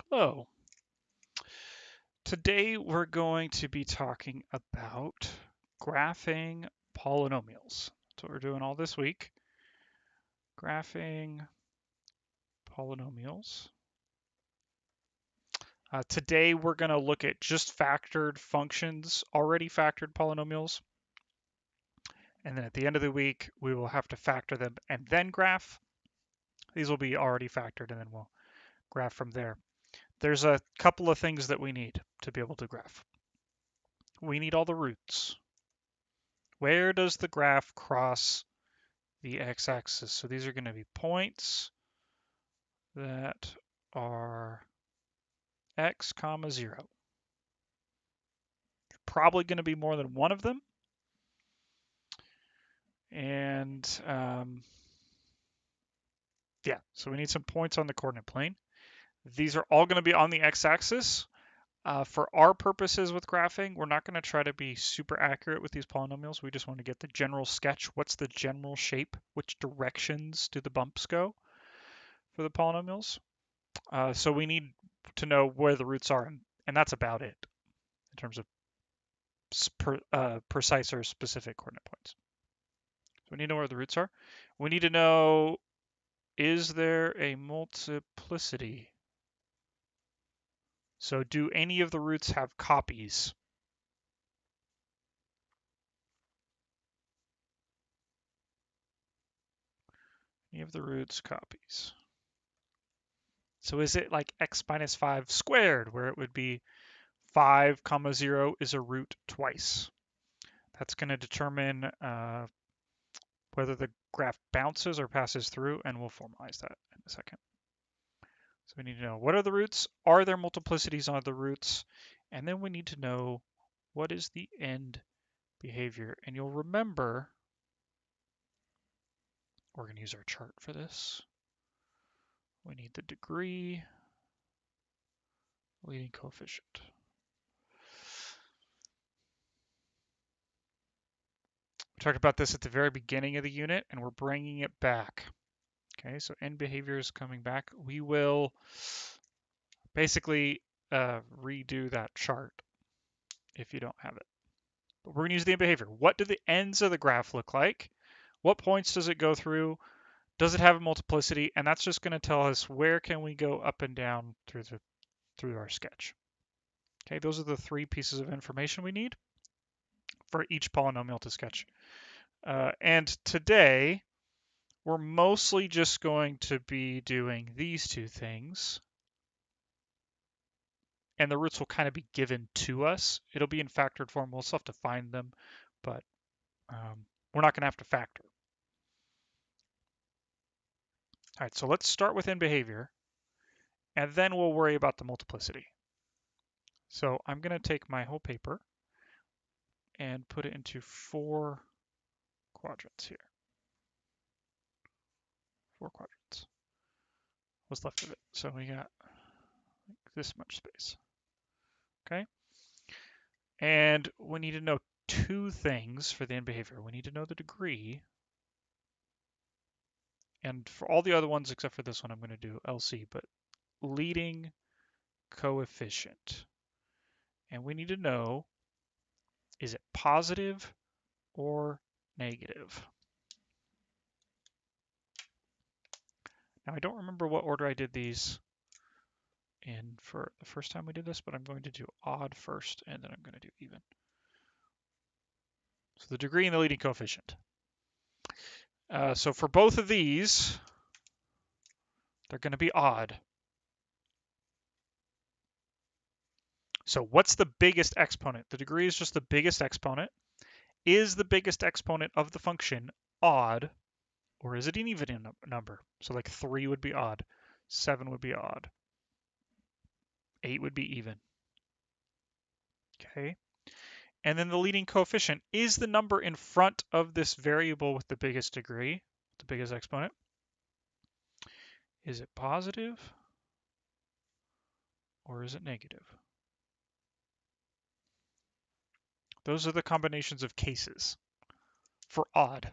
Hello. Today we're going to be talking about graphing polynomials. That's what we're doing all this week. Graphing polynomials. Today we're going to look at just factored functions, already factored polynomials. And then at the end of the week, we will have to factor them and then graph. These will be already factored and then we'll graph from there. There's a couple of things that we need to be able to graph. We need all the roots. Where does the graph cross the x-axis? So these are going to be points that are x comma 0. Probably going to be more than one of them. And yeah, so we need some points on the coordinate plane. These are all going to be on the x-axis. For our purposes with graphing, we're not going to try to be super accurate with these polynomials. We just want to get the general sketch. What's the general shape? Which directions do the bumps go for the polynomials? So we need to know where the roots are, and that's about it in terms of precise or specific coordinate points. So we need to know where the roots are. We need to know, is there a multiplicity? So do any of the roots have copies? Any of the roots copies? So is it like x minus 5 squared, where it would be 5 comma 0 is a root twice? That's going to determine whether the graph bounces or passes through, and we'll formalize that in a second. So we need to know, what are the roots? Are there multiplicities on the roots? And then we need to know, what is the end behavior? And you'll remember, we're going to use our chart for this. We need the degree, leading coefficient. We talked about this at the very beginning of the unit, and we're bringing it back. Okay, so end behavior is coming back. We will basically redo that chart if you don't have it. But we're going to use the end behavior. What do the ends of the graph look like? What points does it go through? Does it have a multiplicity? And that's just going to tell us where can we go up and down through our sketch. Okay, those are the three pieces of information we need for each polynomial to sketch. And today, we're mostly just going to be doing these two things. And the roots will kind of be given to us. It'll be in factored form. We'll still have to find them, but we're not going to have to factor. All right, so let's start with end behavior, and then we'll worry about the multiplicity. So I'm going to take my whole paper and put it into 4 quadrants here. 4 quadrants. What's left of it? So we got this much space. Okay? And we need to know 2 things for the end behavior. We need to know the degree. And for all the other ones except for this one, I'm going to do LC, but leading coefficient. And we need to know, is it positive or negative? Now, I don't remember what order I did these in for the first time we did this, but I'm going to do odd first, and then I'm going to do even. So the degree and the leading coefficient. So for both of these, they're going to be odd. So what's the biggest exponent? The degree is just the biggest exponent. Is the biggest exponent of the function odd, or is it an even number? So like 3 would be odd, 7 would be odd, 8 would be even. Okay. And then the leading coefficient is the number in front of this variable with the biggest degree, the biggest exponent. Is it positive or is it negative? Those are the combinations of cases for odd.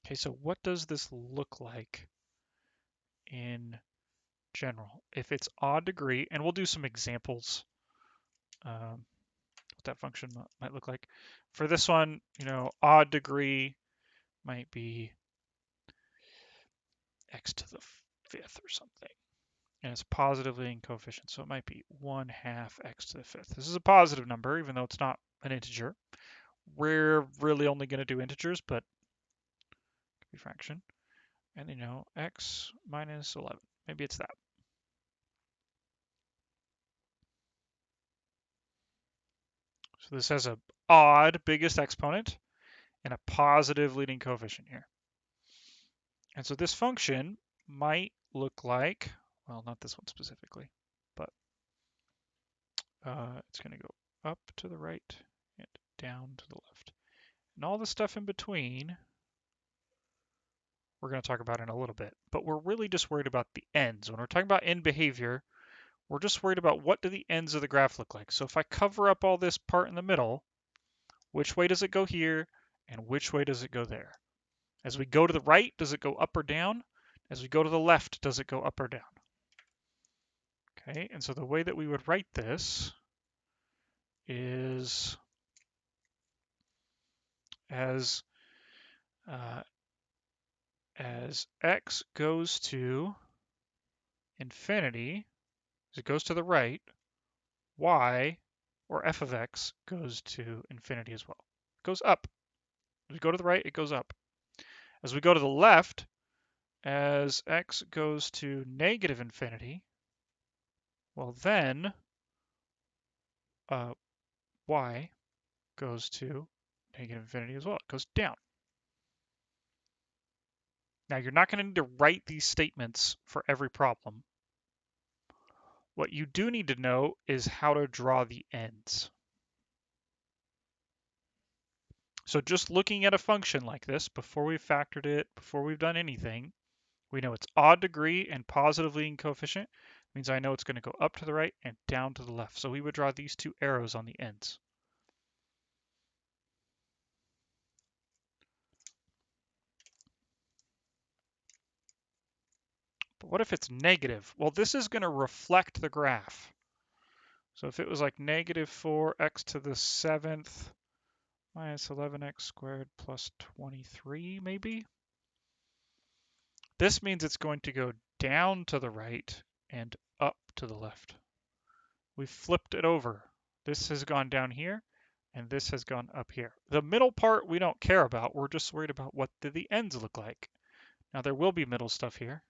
Okay, so what does this look like in general? If it's odd degree, and we'll do some examples, what that function might look like. For this one, odd degree might be x to the 5th or something. And it's positive leading coefficient, so it might be 1/2 x to the 5th. This is a positive number, even though it's not an integer. We're really only going to do integers, but it could be fraction. And x minus 11. Maybe it's that. So this has a odd biggest exponent and a positive leading coefficient here. And so this function might look like, well, not this one specifically, but it's going to go up to the right and down to the left. And all the stuff in between, we're going to talk about in a little bit, but we're really just worried about the ends. When we're talking about end behavior, we're just worried about what do the ends of the graph look like. So if I cover up all this part in the middle, which way does it go here and which way does it go there? As we go to the right, does it go up or down? As we go to the left, does it go up or down? Okay, and so the way that we would write this is as x goes to infinity, as it goes to the right, y, or f of x, goes to infinity as well. It goes up. As we go to the right, it goes up. As we go to the left, as x goes to negative infinity, well then y goes to negative infinity as well. It goes down. Now you're not going to need to write these statements for every problem. What you do need to know is how to draw the ends. So just looking at a function like this, before we've factored it, before we've done anything, we know it's odd degree and positive leading coefficient. Means I know it's going to go up to the right and down to the left. So we would draw these two arrows on the ends. But what if it's negative? Well, this is going to reflect the graph. So if it was like negative 4x to the 7th minus 11x squared plus 23, maybe? This means it's going to go down to the right and up to the left. We flipped it over. This has gone down here, and this has gone up here. The middle part we don't care about. We're just worried about what do the ends look like. Now there will be middle stuff here.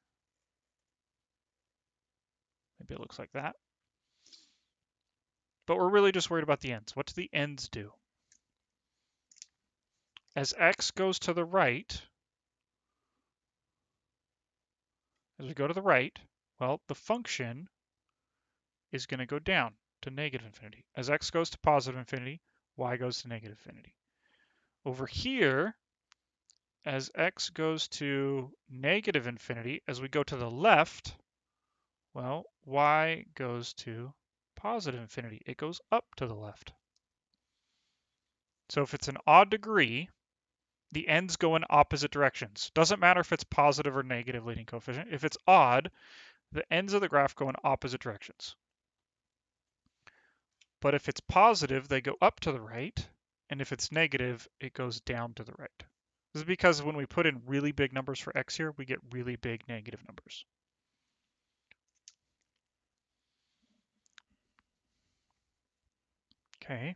Maybe it looks like that. But we're really just worried about the ends. What do the ends do? As x goes to the right, as we go to the right, well, the function is going to go down to negative infinity. As x goes to positive infinity, y goes to negative infinity. Over here, as x goes to negative infinity, as we go to the left, well, y goes to positive infinity. It goes up to the left. So if it's an odd degree, the ends go in opposite directions. Doesn't matter if it's positive or negative leading coefficient. If it's odd, the ends of the graph go in opposite directions. But if it's positive, they go up to the right, and if it's negative, it goes down to the right. This is because when we put in really big numbers for x here, we get really big negative numbers. Okay,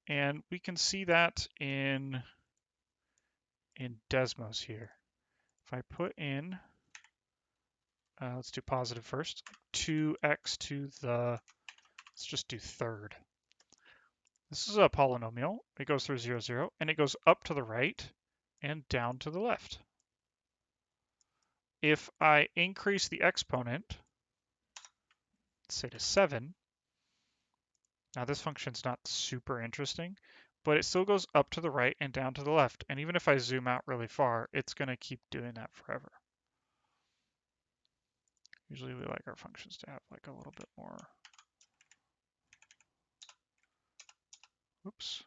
and we can see that in Desmos here. If I put in, let's do positive first, 2x to the, let's just do third. This is a polynomial. It goes through 0, 0, and it goes up to the right and down to the left. If I increase the exponent, let's say to 7, now this function's not super interesting, but it still goes up to the right and down to the left. And even if I zoom out really far, it's going to keep doing that forever. Usually we like our functions to have like a little bit more. Oops.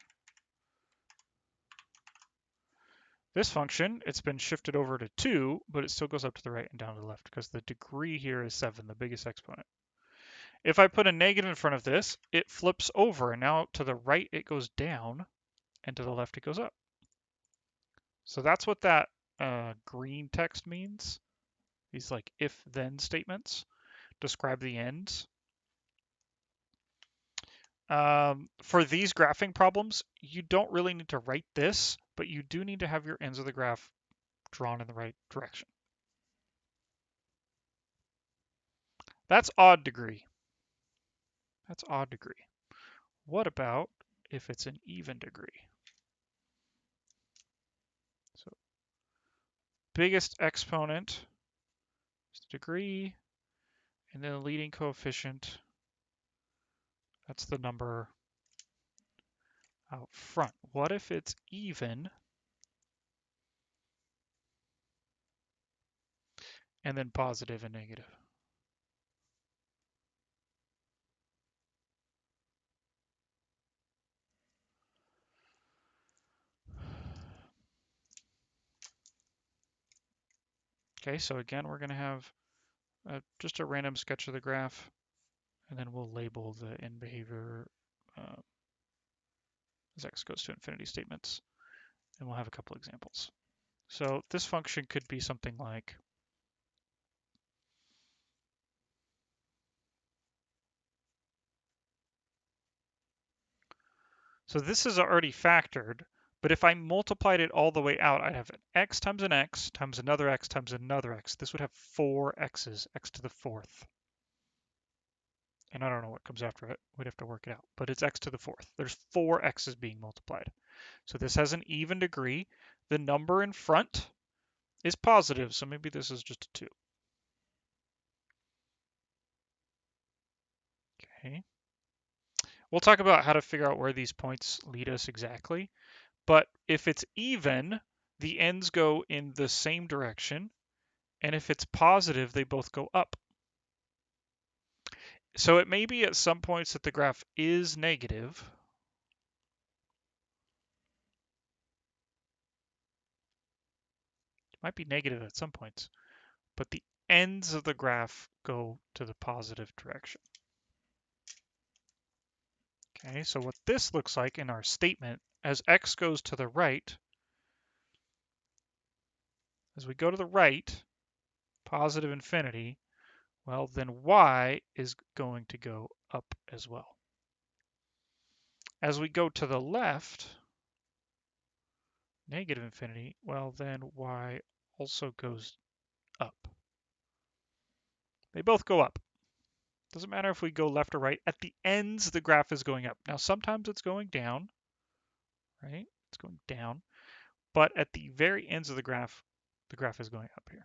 This function, it's been shifted over to 2, but it still goes up to the right and down to the left because the degree here is 7, the biggest exponent. If I put a negative in front of this, it flips over, and now to the right it goes down, and to the left it goes up. So that's what that green text means. These like if-then statements describe the ends. For these graphing problems, you don't really need to write this, but you do need to have your ends of the graph drawn in the right direction. That's odd degree. That's odd degree. What about if it's an even degree? So biggest exponent is the degree, and then the leading coefficient, that's the number out front. What if it's even and then positive and negative? Okay, so again, we're going to have just a random sketch of the graph, and then we'll label the end behavior as x goes to infinity statements, and we'll have a couple examples. So this function could be something like so this is already factored, but if I multiplied it all the way out, I'd have an x times another x times another x. This would have 4 x's, x to the 4th. And I don't know what comes after it. We'd have to work it out, but it's x to the 4th. There's 4 x's being multiplied. So this has an even degree. The number in front is positive, so maybe this is just a 2. Okay. We'll talk about how to figure out where these points lead us exactly. But if it's even, the ends go in the same direction. And if it's positive, they both go up. So it may be at some points that the graph is negative. It might be negative at some points, but the ends of the graph go to the positive direction. Okay, so what this looks like in our statement, as x goes to the right, as we go to the right, positive infinity, well, then y is going to go up as well. As we go to the left, negative infinity, well, then y also goes up. They both go up. Doesn't matter if we go left or right. At the ends, the graph is going up. Now, sometimes it's going down, right? It's going down. But at the very ends of the graph is going up here.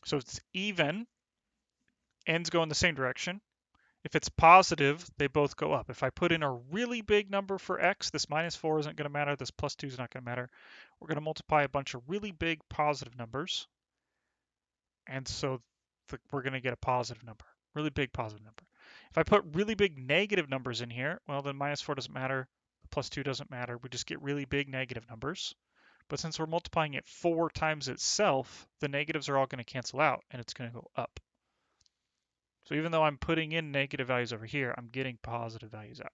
So it's even, ends go in the same direction. If it's positive, they both go up. If I put in a really big number for x, this -4 isn't going to matter, this +2 is not going to matter. We're going to multiply a bunch of really big positive numbers. And so we're going to get a positive number, really big positive number. If I put really big negative numbers in here, well, then -4 doesn't matter, +2 doesn't matter. We just get really big negative numbers. But since we're multiplying it 4 times itself, the negatives are all going to cancel out, and it's going to go up. So even though I'm putting in negative values over here, I'm getting positive values out.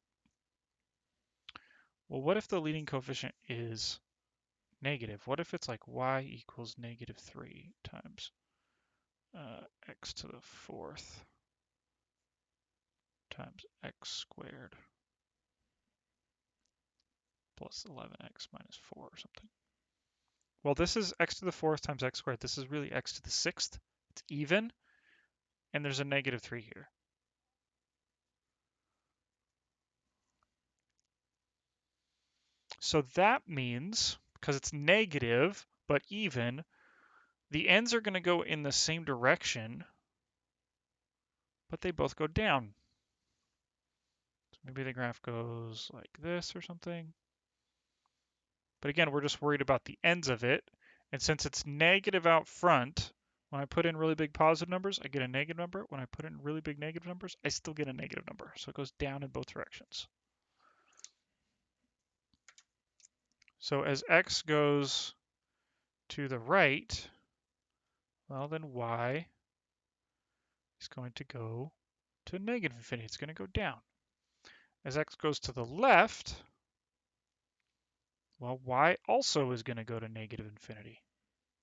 Well, what if the leading coefficient is negative? What if it's like y equals -3 times x to the 4th times x squared plus 11x minus 4 or something? Well, this is x to the 4th times x squared. This is really x to the 6th. It's even, and there's a -3 here. So that means, because it's negative but even, the ends are going to go in the same direction, but they both go down. So maybe the graph goes like this or something. But again, we're just worried about the ends of it. And since it's negative out front, When I put in really big positive numbers, I get a negative number. When I put in really big negative numbers, I still get a negative number. So it goes down in both directions. So as x goes to the right, well, then y is going to go to negative infinity. It's going to go down. As x goes to the left, well, y also is going to go to negative infinity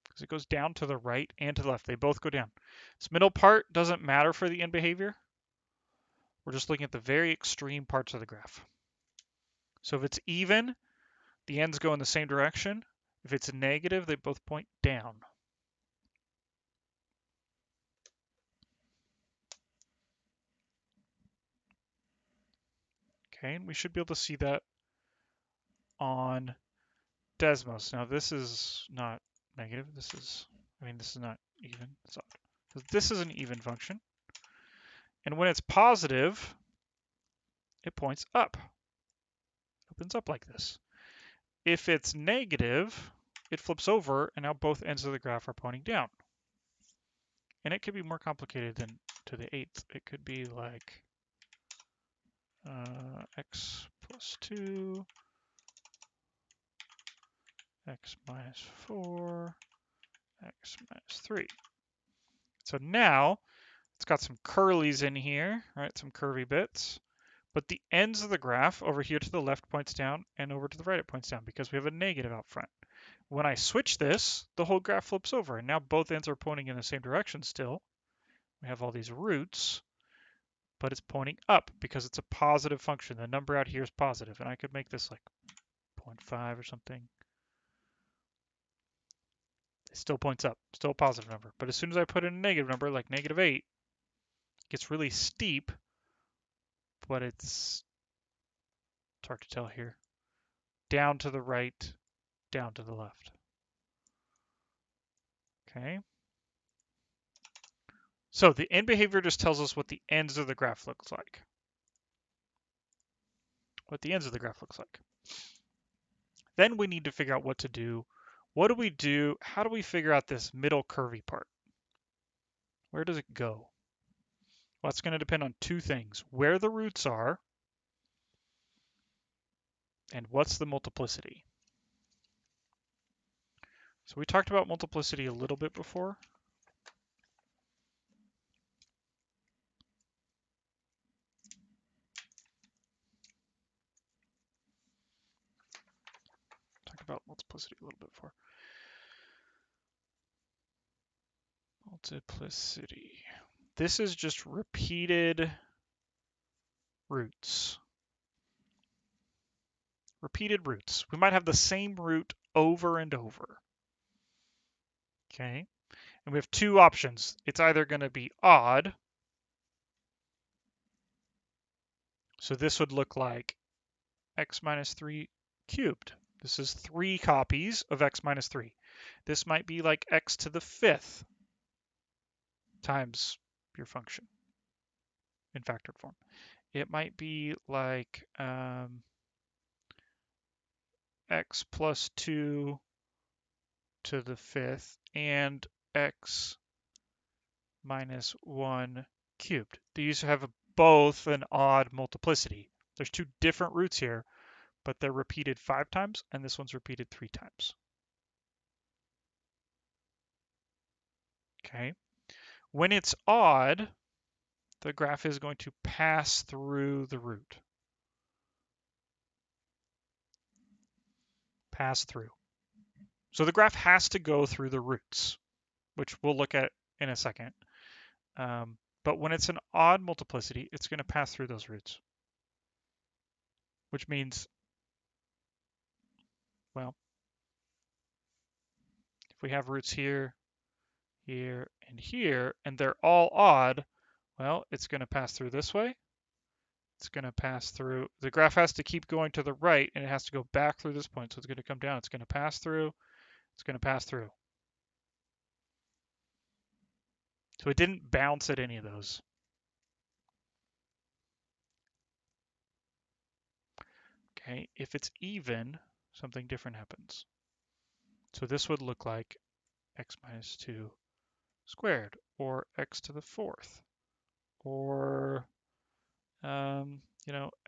because it goes down to the right and to the left. They both go down. This middle part doesn't matter for the end behavior. We're just looking at the very extreme parts of the graph. So if it's even, the ends go in the same direction. If it's negative, they both point down. Okay, and we should be able to see that on Desmos. Now this is not negative. This is not even. It's odd. So this is an even function. And when it's positive, it points up. It opens up like this. If it's negative, it flips over, and now both ends of the graph are pointing down. And it could be more complicated than to the 8th. It could be like x plus 2, x minus 4, x minus 3. So now it's got some curlies in here, right? Some curvy bits. But the ends of the graph over here to the left points down, and over to the right it points down because we have a negative out front. When I switch this, the whole graph flips over, and now both ends are pointing in the same direction still. We have all these roots, but it's pointing up because it's a positive function. The number out here is positive, and I could make this like 0.5 or something. It still points up, still a positive number. But as soon as I put in a negative number, like negative 8, it gets really steep, but it's hard to tell here. Down to the right, down to the left. Okay. So the end behavior just tells us what the ends of the graph looks like. Then we need to figure out what to do. What do we do? How do we figure out this middle curvy part? Where does it go? Well, it's going to depend on two things: where the roots are and what's the multiplicity. So we talked about multiplicity a little bit before. Talked about multiplicity a little bit before. Multiplicity. This is just repeated roots. Repeated roots. We might have the same root over and over. Okay. And we have two options. It's either going to be odd. So this would look like x minus 3 cubed. This is 3 copies of x minus 3. This might be like x to the 5th times your function in factored form. It might be like x plus 2 to the 5th and x minus 1 cubed. These have both an odd multiplicity. There's two different roots here, but they're repeated 5 times, and this one's repeated 3 times. Okay. When it's odd, the graph is going to pass through the root. Pass through. So the graph has to go through the roots, which we'll look at in a second. But when it's an odd multiplicity, it's going to pass through those roots, which means, well, if we have roots here, here, and here, and they're all odd, well, it's going to pass through this way. It's going to pass through. The graph has to keep going to the right, and it has to go back through this point. So it's going to come down. It's going to pass through. It's going to pass through. So it didn't bounce at any of those. Okay, if it's even, something different happens. So this would look like x minus 2 squared, or x to the fourth, or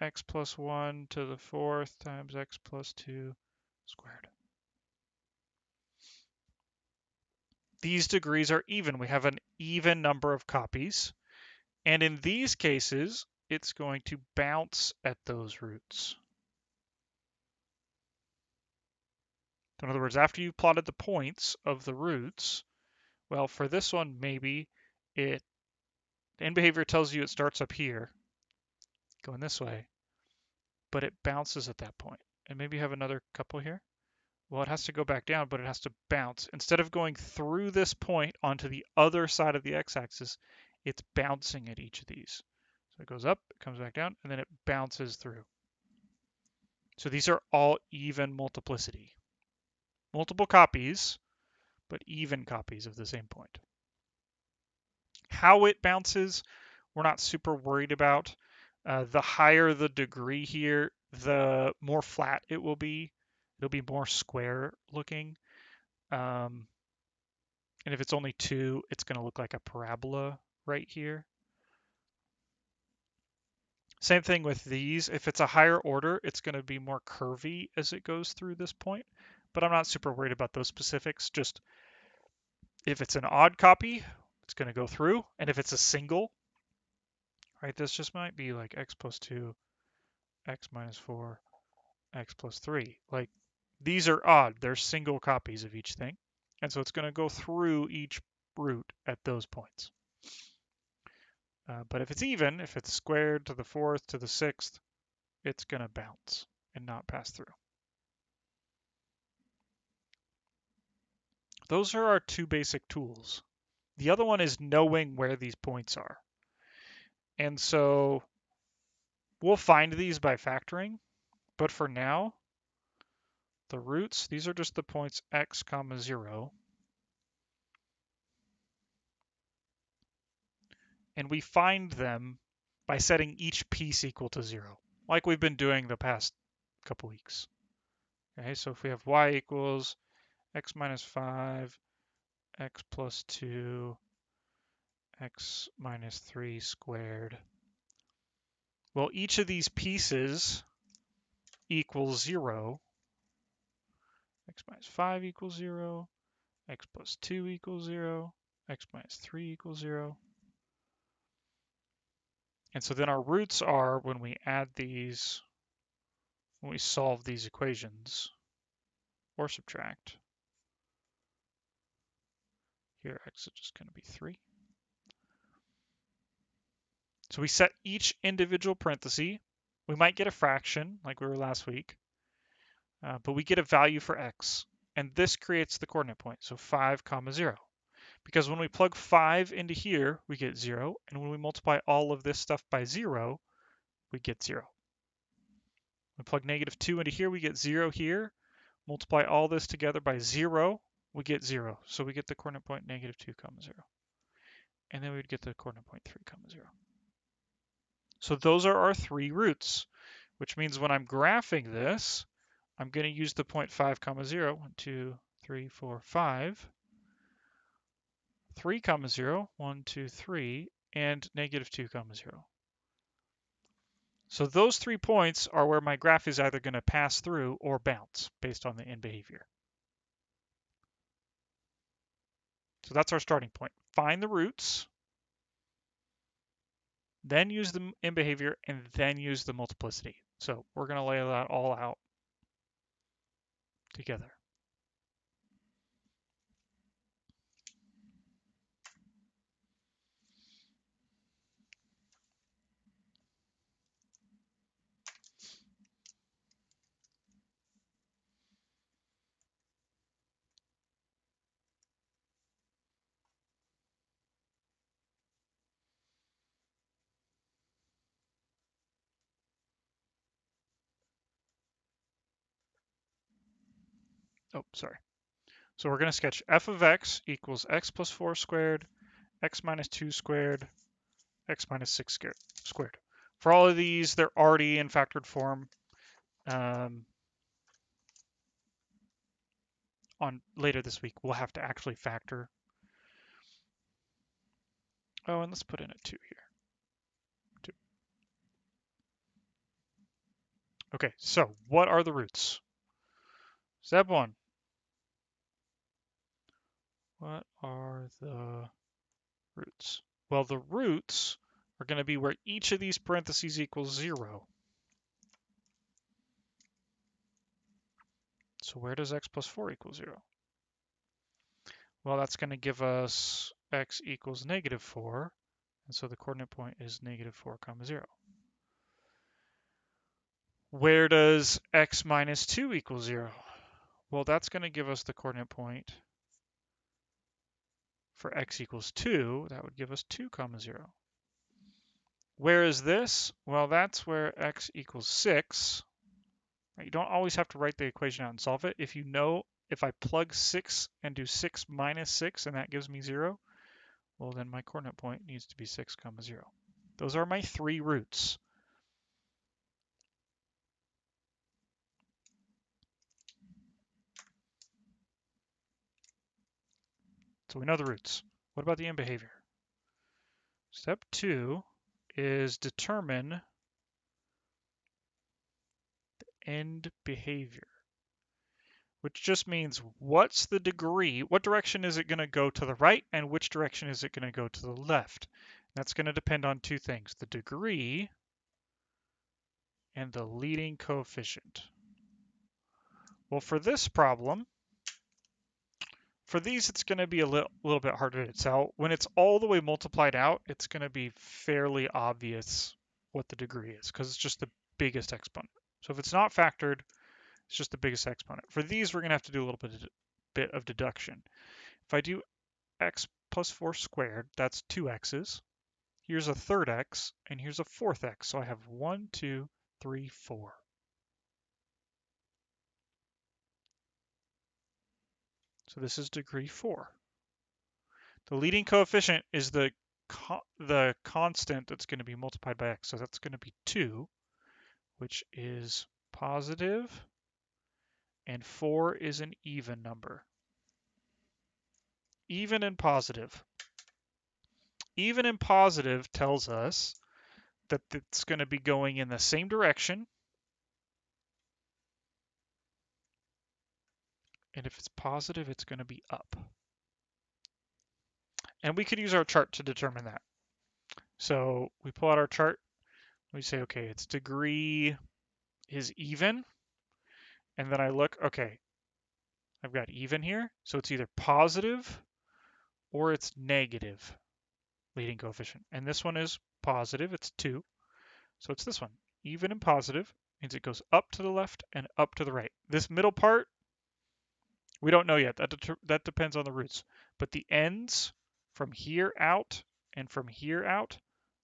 x plus 1 to the fourth times x plus 2 squared. These degrees are even. We have an even number of copies. And in these cases, it's going to bounce at those roots. In other words, after you've plotted the points of the roots, well, for this one, maybe the end behavior tells you it starts up here, going this way, but it bounces at that point. And maybe you have another couple here. Well, it has to go back down, but it has to bounce. Instead of going through this point onto the other side of the x-axis, it's bouncing at each of these. So it goes up, it comes back down, and then it bounces through. So these are all even multiplicity. Multiple copies, but even copies of the same point. How it bounces, we're not super worried about. The higher the degree here, the more flat it will be. It'll be more square looking. And if it's only 2, it's going to look like a parabola right here. Same thing with these. If it's a higher order, it's going to be more curvy as it goes through this point. But I'm not super worried about those specifics. Just if it's an odd copy, it's going to go through. And if it's a single, right, this just might be like x plus 2, x minus 4, x plus 3. Like, these are odd. They're single copies of each thing. And so it's going to go through each root at those points. But if it's even, if it's squared to the fourth to the sixth, it's going to bounce and not pass through. Those are our two basic tools. The other one is knowing where these points are. And so we'll find these by factoring, but for now, the roots, these are just the points x comma 0. And we find them by setting each piece equal to 0, like we've been doing the past couple weeks. Okay, so if we have y equals x minus 5, x plus 2, x minus 3 squared. Well, each of these pieces equals 0. X minus 5 equals 0. X plus 2 equals 0. X minus 3 equals 0. And so then our roots are when we add these, when we solve these equations or subtract. Here, x is just going to be 3. So we set each individual parenthesis. We might get a fraction like we were last week, but we get a value for x. And this creates the coordinate point, so 5 comma 0. Because when we plug 5 into here, we get 0. And when we multiply all of this stuff by 0, we get 0. We plug negative 2 into here, we get 0 here. Multiply all this together by 0, we get 0. So we get the coordinate point negative 2 comma 0. And then we would get the coordinate point 3 comma 0. So those are our 3 roots, which means when I'm graphing this, I'm going to use the point 5 comma 0. 1, 2, 3, 4, 5. 3 comma 0, 1, 2, 3, and negative 2 comma 0. So those 3 points are where my graph is either going to pass through or bounce based on the end behavior. So that's our starting point. Find the roots, then use the end behavior, and then use the multiplicity. So we're going to lay that all out together. Oh, sorry. So we're going to sketch f of x equals x plus 4 squared, x minus 2 squared, x minus 6 squared. For all of these, they're already in factored form. On later this week, we'll have to actually factor. Oh, and let's put in a 2 here. 2. Okay, so what are the roots? Step 1. What are the roots? Well, the roots are going to be where each of these parentheses equals 0. So where does x plus 4 equal 0? Well, that's going to give us x equals negative 4. And so the coordinate point is negative 4, 0. Where does x minus 2 equal 0? Well, that's going to give us the coordinate point for x equals 2. That would give us 2, 0. Where is this? Well, that's where x equals 6. You don't always have to write the equation out and solve it. If you know, if I plug 6 and do 6 minus 6 and that gives me 0, well, then my coordinate point needs to be 6, 0. Those are my 3 roots. So we know the roots. What about the end behavior? Step 2 is determine the end behavior, which just means what's the degree, what direction is it going to go to the right, and which direction is it going to go to the left? That's going to depend on 2 things, the degree and the leading coefficient. Well, for this problem, for these, it's going to be a little bit harder to tell. When it's all the way multiplied out, it's going to be fairly obvious what the degree is because it's just the biggest exponent. So if it's not factored, it's just the biggest exponent. For these, we're going to have to do a little bit of deduction. If I do x plus 4 squared, that's 2x's. Here's a third x, and here's a fourth x. So I have 1, 2, 3, 4. So this is degree 4. The leading coefficient is the constant that's going to be multiplied by x. So that's going to be 2, which is positive, and 4 is an even number. Even and positive. Even and positive tells us that it's going to be going in the same direction. And if it's positive, it's going to be up. And we could use our chart to determine that. So we pull out our chart. We say, okay, its degree is even. And then I look, okay, I've got even here. So it's either positive or it's negative leading coefficient. And this one is positive, it's 2. So it's this one. Even and positive means it goes up to the left and up to the right. This middle part, we don't know yet. That depends on the roots. But the ends from here out and from here out,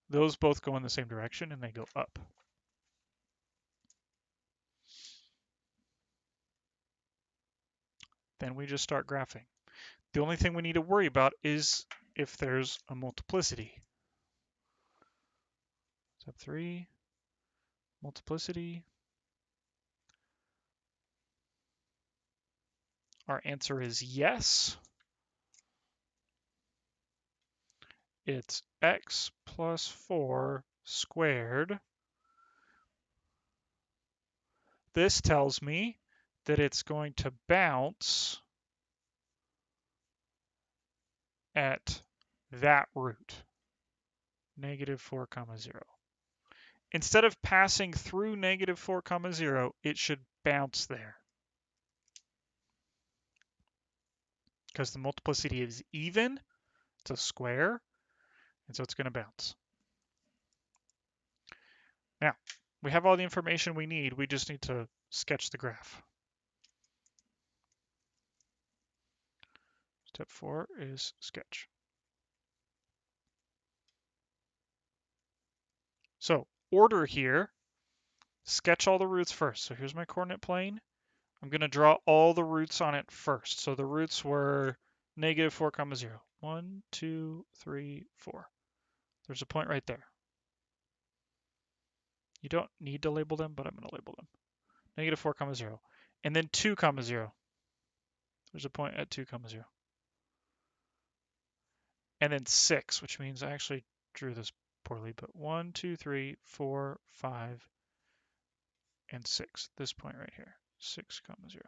those both go in the same direction and they go up. Then we just start graphing. The only thing we need to worry about is if there's a multiplicity. Step 3, multiplicity. Our answer is yes. It's x plus 4 squared. This tells me that it's going to bounce at that root, negative 4, 0. Instead of passing through negative 4, 0, it should bounce there. Because the multiplicity is even, it's a square, and so it's going to bounce. Now, we have all the information we need. We just need to sketch the graph. Step 4 is sketch. So order here, sketch all the roots first. So here's my coordinate plane. I'm going to draw all the roots on it first. So the roots were negative 4, 0. 1, 2, 3, 4. There's a point right there. You don't need to label them, but I'm going to label them. Negative 4, 0. And then 2, 0. There's a point at 2, 0. and then 6, which means I actually drew this poorly, but 1, 2, 3, 4, 5, and 6. This point right here, 6, 0.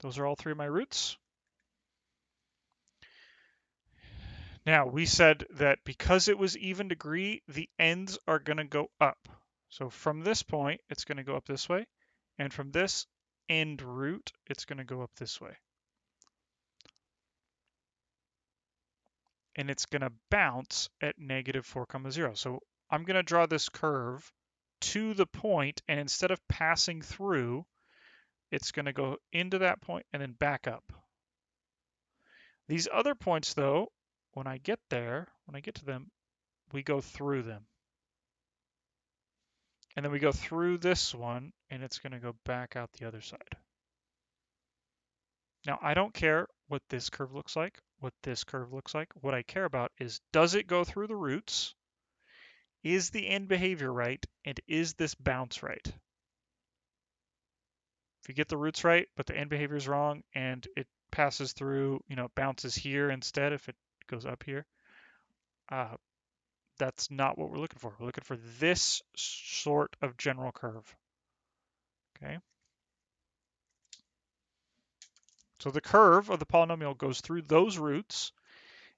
Those are all 3 of my roots. Now, we said that because it was even degree, the ends are going to go up. So from this point, it's going to go up this way. And from this end root, it's going to go up this way. And it's going to bounce at negative 4, 0. So I'm going to draw this curve to the point, and instead of passing through, it's going to go into that point and then back up. These other points, though, when I get to them, we go through them. And then we go through this one, and it's going to go back out the other side. Now, I don't care what this curve looks like, what this curve looks like. What I care about is, does it go through the roots? Is the end behavior right? And is this bounce right? If you get the roots right, but the end behavior is wrong, and it passes through, bounces here instead if it goes up here, that's not what we're looking for. We're looking for this sort of general curve. Okay. So the curve of the polynomial goes through those roots,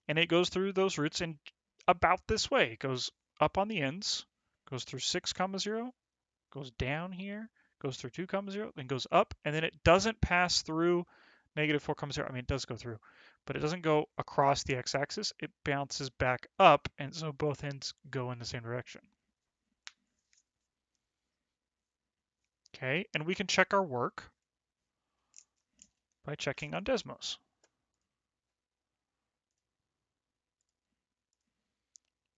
and it goes through those roots in about this way. It goes up on the ends, goes through 6, 0, goes down here, goes through 2, 0, then goes up, and then it doesn't pass through negative 4, 0. I mean, it does go through, but it doesn't go across the x-axis. It bounces back up, and so both ends go in the same direction. Okay, and we can check our work by checking on Desmos.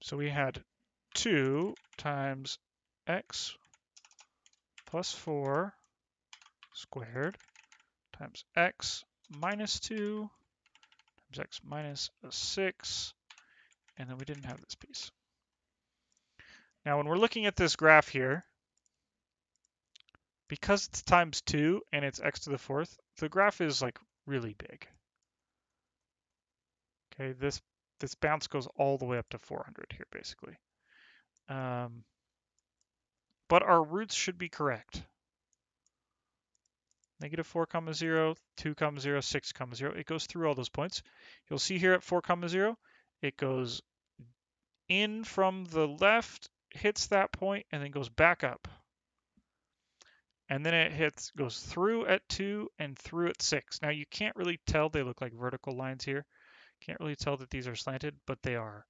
So we had 2 times x plus 4 squared times x minus 2 times x minus 6, and then we didn't have this piece. Now, when we're looking at this graph here, because it's times 2 and it's x to the 4th, the graph is like really big. Okay, this bounce goes all the way up to 400 here, basically. But our roots should be correct. Negative 4, 0, 2, 0, 6, 0. It goes through all those points. You'll see here at 4, 0, it goes in from the left, hits that point, and then goes back up. And then it goes through at 2 and through at 6. Now you can't really tell, they look like vertical lines here. Can't really tell that these are slanted, but they are.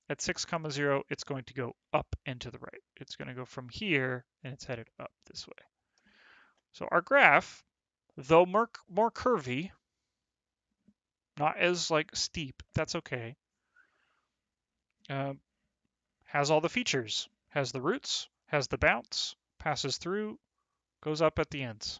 At 6, 0, it's going to go up and to the right. It's going to go from here, and it's headed up this way. So our graph, though more curvy, not as like steep, that's okay, has all the features. Has the roots, has the bounce, passes through, goes up at the ends.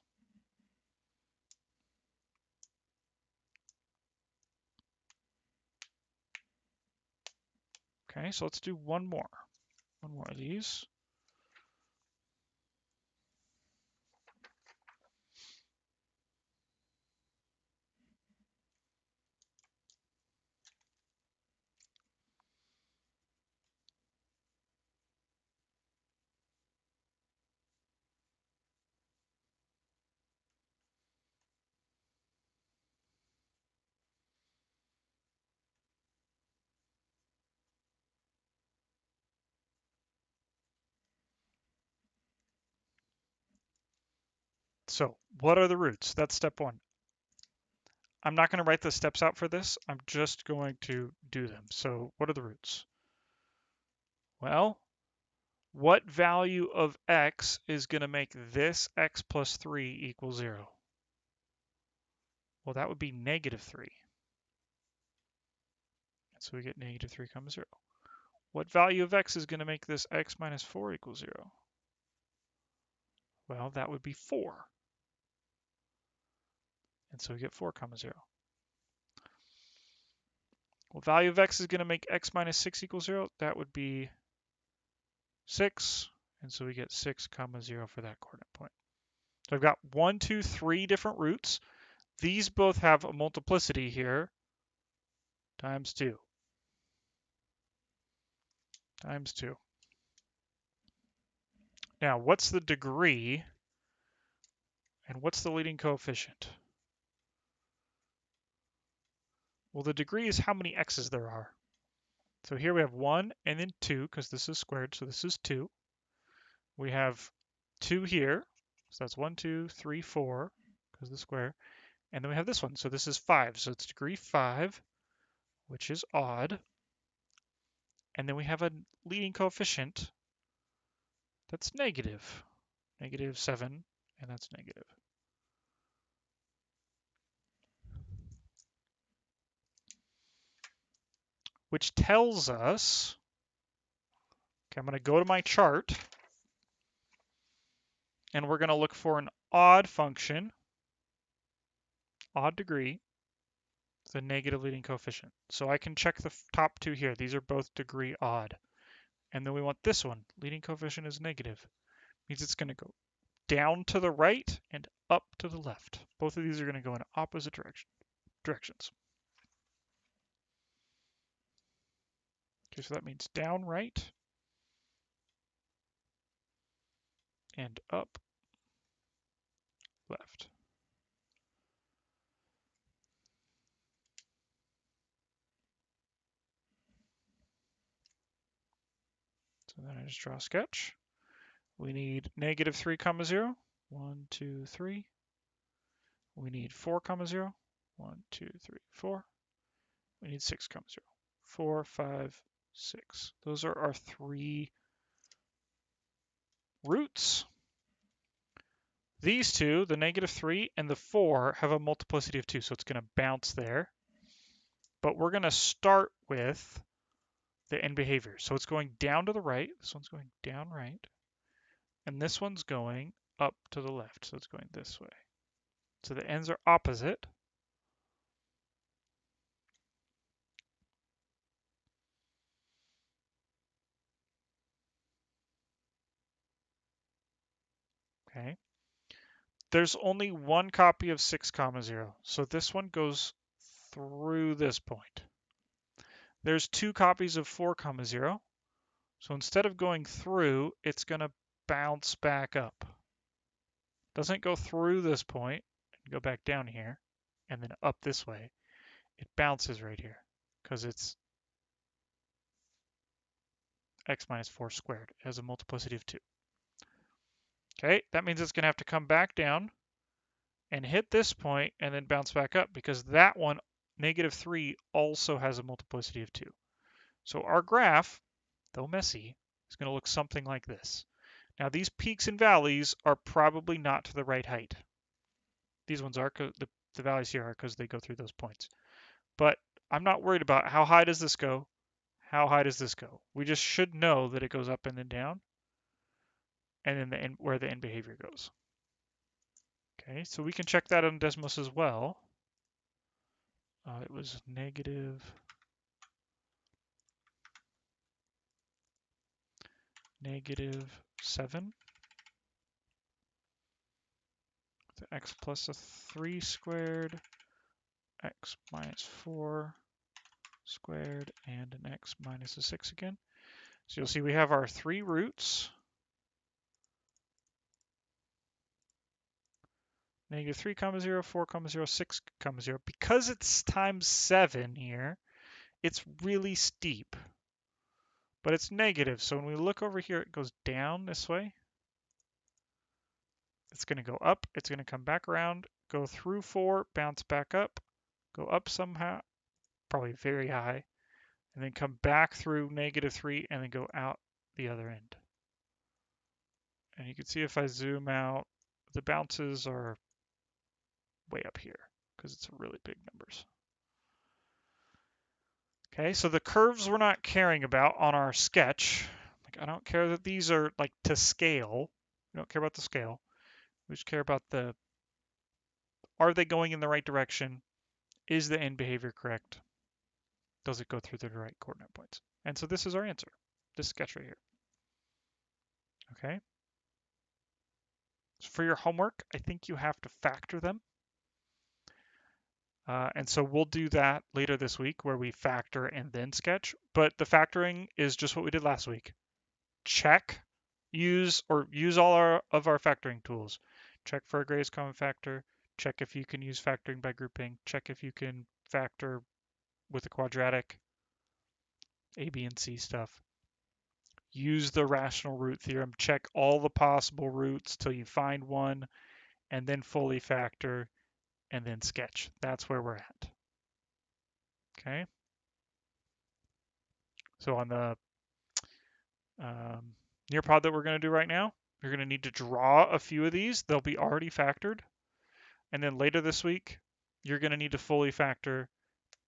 Okay, so let's do one more of these. So what are the roots? That's step 1. I'm not going to write the steps out for this. I'm just going to do them. So what are the roots? Well, what value of x is going to make this x plus 3 equal 0? Well, that would be negative 3. So we get negative 3, 0. What value of x is going to make this x minus 4 equal 0? Well, that would be 4. And so we get 4, 0. What value of x is going to make x minus 6 equal 0? That would be 6. And so we get 6, 0 for that coordinate point. So I've got 1, 2, 3 different roots. These both have a multiplicity here, times 2. Times 2. Now, what's the degree, and what's the leading coefficient? Well, the degree is how many x's there are. So here we have 1 and then 2, because this is squared, so this is 2. We have 2 here, so that's 1, 2, 3, 4, because of the square. And then we have this one, so this is 5, so it's degree 5, which is odd. And then we have a leading coefficient that's negative. Negative 7, and that's negative. Which tells us, okay, I'm going to go to my chart, and we're going to look for an odd function, odd degree, the negative leading coefficient. So I can check the top two here. These are both degree odd. And then we want this one. Leading coefficient is negative. Means it's going to go down to the right and up to the left. Both of these are going to go in opposite directions. Okay, so that means down right and up left. So then I just draw a sketch. We need negative 3, 0. 1, 2, 3. We need 4, 0. 1, 2, 3, 4. We need 6, 0. 4, 5, 6. Those are our 3 roots. These two, the negative 3 and the 4, have a multiplicity of 2, so it's going to bounce there. But we're going to start with the end behavior. So it's going down to the right. This one's going down right. And this one's going up to the left. So it's going this way. So the ends are opposite. Okay. There's only one copy of 6, 0. So this one goes through this point. There's 2 copies of 4, 0. So instead of going through, it's going to bounce back up. Doesn't go through this point and go back down here and then up this way. It bounces right here because it's x minus 4 squared. It has a multiplicity of 2. Okay, that means it's going to have to come back down and hit this point and then bounce back up because that one, negative 3, also has a multiplicity of 2. So our graph, though messy, is going to look something like this. Now these peaks and valleys are probably not to the right height. These ones are, the values here are because they go through those points. But I'm not worried about how high does this go, how high does this go. We just should know that it goes up and then down, and then where the end behavior goes. Okay, so we can check that on Desmos as well. It was negative 7. The x plus a 3 squared, x minus 4 squared, and an x minus a 6 again. So you'll see we have our 3 roots. Negative 3, 0, 4, 0, 6, 0. Because it's times 7 here, it's really steep. But it's negative, so when we look over here, it goes down this way. It's going to go up, it's going to come back around, go through 4, bounce back up, go up somehow, probably very high, and then come back through negative 3 and then go out the other end. And you can see if I zoom out, the bounces are way up here because it's really big numbers. Okay, so the curves we're not caring about on our sketch. Like, I don't care that these are like to scale. We don't care about the scale. We just care about are they going in the right direction? Is the end behavior correct? Does it go through the right coordinate points? And so this is our answer, this sketch right here. Okay. So for your homework, I think you have to factor them. And so we'll do that later this week where we factor and then sketch. But the factoring is just what we did last week. Check, use all of our factoring tools. Check for a greatest common factor. Check if you can use factoring by grouping. Check if you can factor with a quadratic, A, B, and C stuff. Use the rational root theorem. Check all the possible roots till you find one, and then fully factor, and then sketch. That's where we're at. Okay. So on the nearpod that we're going to do right now, you're going to need to draw a few of these. They'll be already factored. And then later this week, you're going to need to fully factor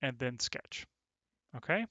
and then sketch. Okay?